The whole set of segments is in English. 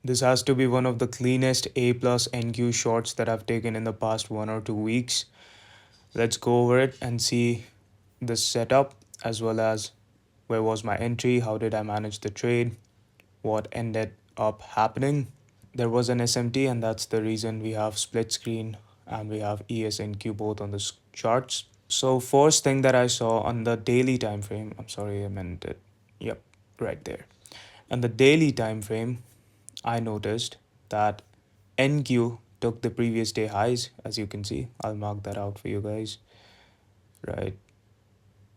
This has to be one of the cleanest A plus NQ shorts that I've taken in the past 1 or 2 weeks. Let's go over it and see the setup as well as where was my entry, how did I manage the trade, what ended up happening. There was an SMT, and that's the reason we have split screen and we have ES and Q both on the charts. So first thing that I saw on the daily time frame, I'm sorry I meant it. Yep, right there. On the daily time frame, I noticed that NQ took the previous day highs, as you can see. I'll mark that out for you guys right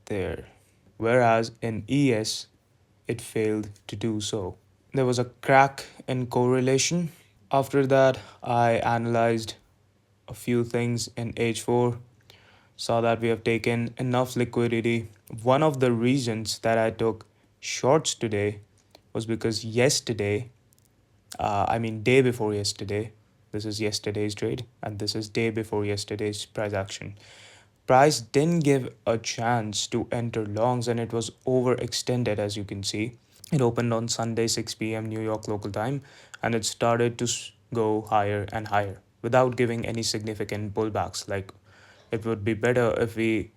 there. Whereas in ES, it failed to do so. There was a crack in correlation. After that, I analyzed a few things in H4, saw that we have taken enough liquidity. One of the reasons that I took shorts today was because yesterday, day before yesterday, this is yesterday's trade, and this is day before yesterday's price action. Price didn't give a chance to enter longs and it was overextended, as you can see. It opened on Sunday 6 p.m. New York local time and it started to go higher and higher without giving any significant pullbacks. Like it would be better if we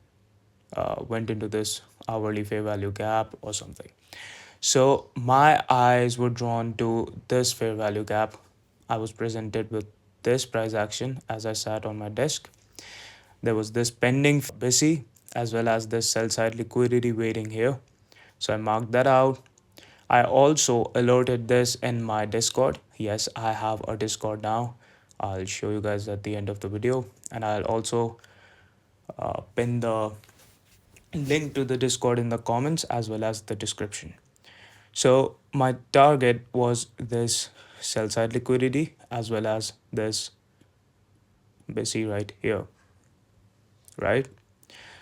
went into this hourly fair value gap or something. So my eyes were drawn to this fair value gap. I was presented with this price action as I sat on my desk. There was this pending busy as well as this sell side liquidity waiting here. So I marked that out. I also alerted this in my Discord. Yes, I have a Discord now. I'll show you guys at the end of the video, and I'll also pin the link to the Discord in the comments as well as the description. So my target was this sell side liquidity as well as this BC right here, right?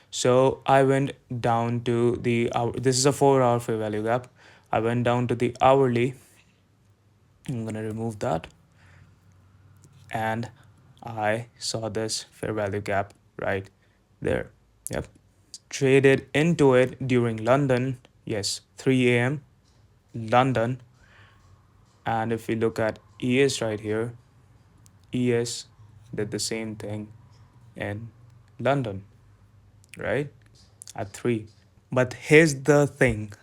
So I went down to the hour. This is a 4 hour fair value gap. I went down to the hourly. I'm gonna remove that, and I saw this fair value gap right there. Yep. Traded into it during London. Yes, 3 a.m. London. And if we look at ES right here, ES did the same thing in London, right? At 3. But here's the thing,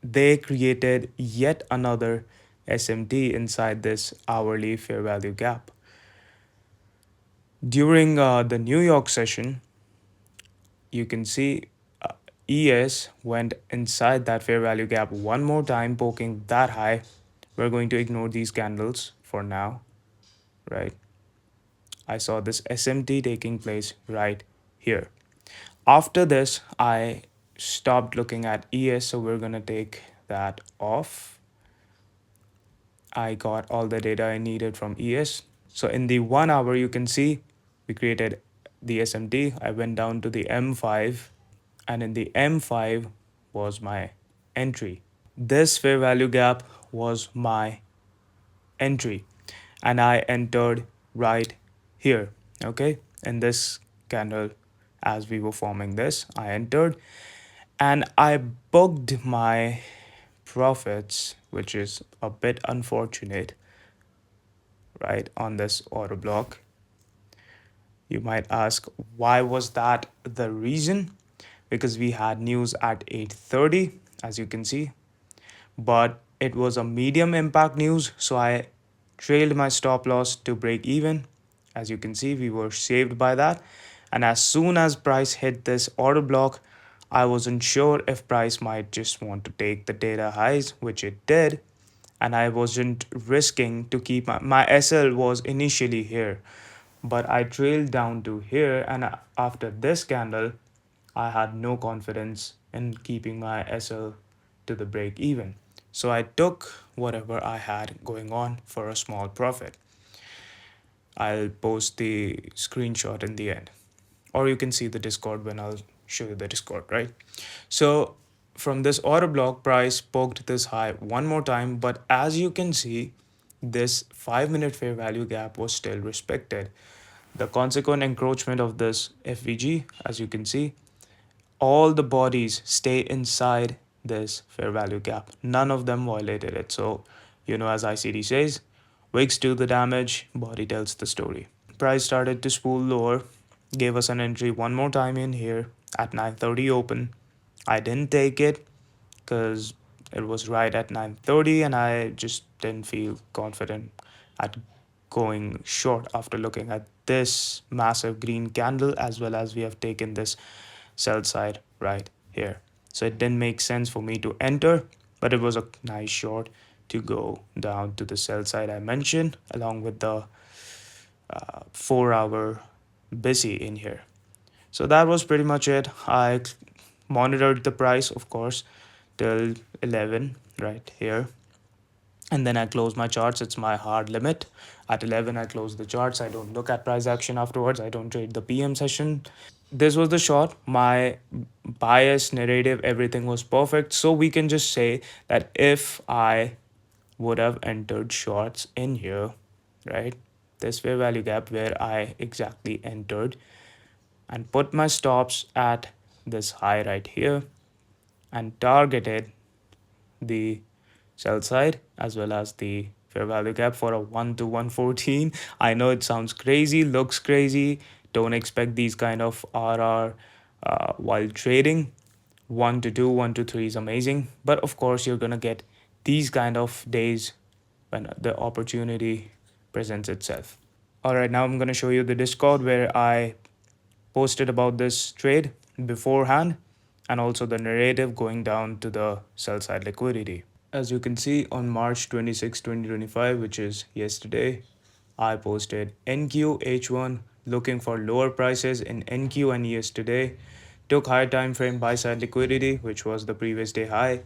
they created yet another SMT inside this hourly fair value gap. During the New York session, you can see ES went inside that fair value gap one more time, poking that high. We're going to ignore these candles for now, right? I saw this SMT taking place right here. After this, I stopped looking at ES, so we're going to take that off. I got all the data I needed from ES. So in the 1 hour, you can see we created the SMT. I went down to the M5, and in the M5 was my entry. This fair value gap was my entry, and I entered right here. Okay, in this candle, as we were forming this, I entered and I booked my profits, which is a bit unfortunate, right, on this order block. You might ask, why was that the reason? Because we had news at 8:30, as you can see, but it was a medium impact news, so I trailed my stop loss to break even. As you can see, we were saved by that. And as soon as price hit this order block, I wasn't sure if price might just want to take the data highs, which it did, and I wasn't risking to keep my SL was initially here, but I trailed down to here, and after this candle, I had no confidence in keeping my SL to the break even. So I took whatever I had going on for a small profit. I'll post the screenshot in the end, or you can see the Discord when I'll show you the Discord, right? So from this order block, price poked this high one more time, but as you can see, this 5 minute fair value gap was still respected. The consequent encroachment of this FVG, as you can see, all the bodies stay inside this fair value gap. None of them violated it. So, as ICT says, Wicks do the damage, body tells the story. Price started to spool lower, gave us an entry one more time in here at 9:30 open. I didn't take it because it was right at 9:30 and I just didn't feel confident at going short after looking at this massive green candle, as well as we have taken this sell side right here. So it didn't make sense for me to enter, but it was a nice short to go down to the sell side I mentioned, along with the 4 hour busy in here. So that was pretty much it. I monitored the price, of course, till 11 right here, and then I close my charts. It's my hard limit. At 11 I close the charts. I don't look at price action afterwards. I don't trade the PM session. This was the shot. My bias, narrative, everything was perfect. So we can just say that if I would have entered shorts in here, right, this fair value gap where I exactly entered, and put my stops at this high right here and targeted the sell side as well as the fair value gap for a 1 to 114. I know it sounds crazy, looks crazy. Don't expect these kind of RR while trading. 1 to 2, 1 to 3 is amazing. But of course, you're going to get these kind of days when the opportunity presents itself. All right, now I'm going to show you the Discord where I posted about this trade beforehand and also the narrative going down to the sell side liquidity. As you can see on March 26, 2025, which is yesterday, I posted NQ H1 looking for lower prices in NQ and ES today. Took higher time frame buy side liquidity, which was the previous day high.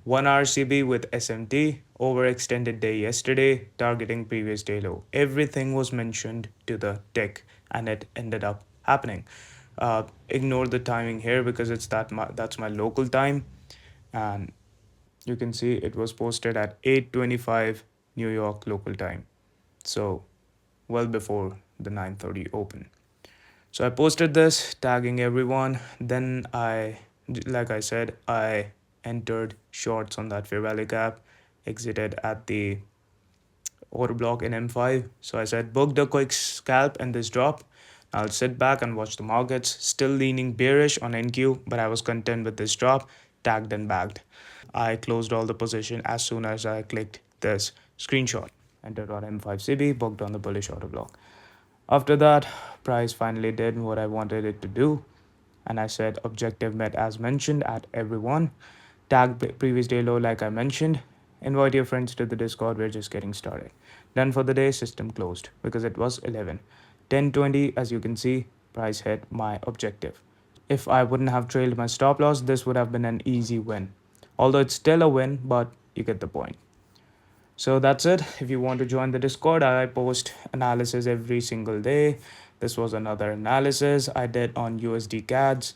1 hour CB with SMT, overextended day yesterday, targeting previous day low. Everything was mentioned to the tick and it ended up happening. Ignore the timing here because that's my local time, and you can see it was posted at 8:25 New York local time. So well before the 9:30 open. So I posted this tagging everyone. Then like I said, I entered shorts on that fair value gap, exited at the order block in M5. So I said booked a quick scalp and this drop. I'll sit back and watch the markets. Still leaning bearish on NQ, but I was content with this drop, tagged and bagged. I closed all the position as soon as I clicked this screenshot. Entered on M5CB, booked on the bullish order block. After that, price finally did what I wanted it to do. And I said objective met as mentioned at everyone. Tag previous day low like I mentioned. Invite your friends to the Discord. We're just getting started. Done for the day, system closed because it was 11. 10:20, as you can see, price hit my objective. If I wouldn't have trailed my stop loss, this would have been an easy win. Although it's still a win, but you get the point. So that's it. If you want to join the Discord, I post analysis every single day. This was another analysis I did on USD CADs.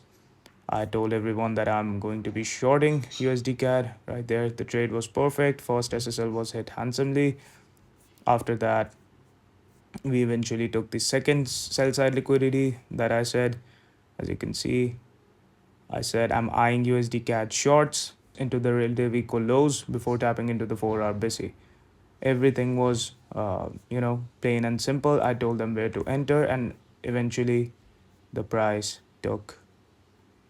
I told everyone that I'm going to be shorting USD CAD right there. The trade was perfect. First SSL was hit handsomely. After that, we eventually took the second sell side liquidity that I said. As you can see, I said I'm eyeing USD CAD shorts into the relative equal lows before tapping into the 4 hour busy. Everything was, plain and simple. I told them where to enter, and eventually the price took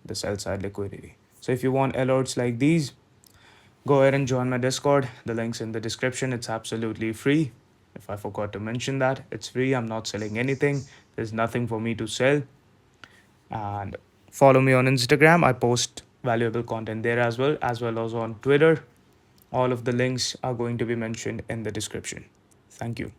the sell side liquidity. So if you want alerts like these, go ahead and join my Discord. The link's in the description. It's absolutely free. If I forgot to mention that, it's free. I'm not selling anything. There's nothing for me to sell. And follow me on Instagram. I post valuable content there as well as on Twitter. All of the links are going to be mentioned in the description. Thank you.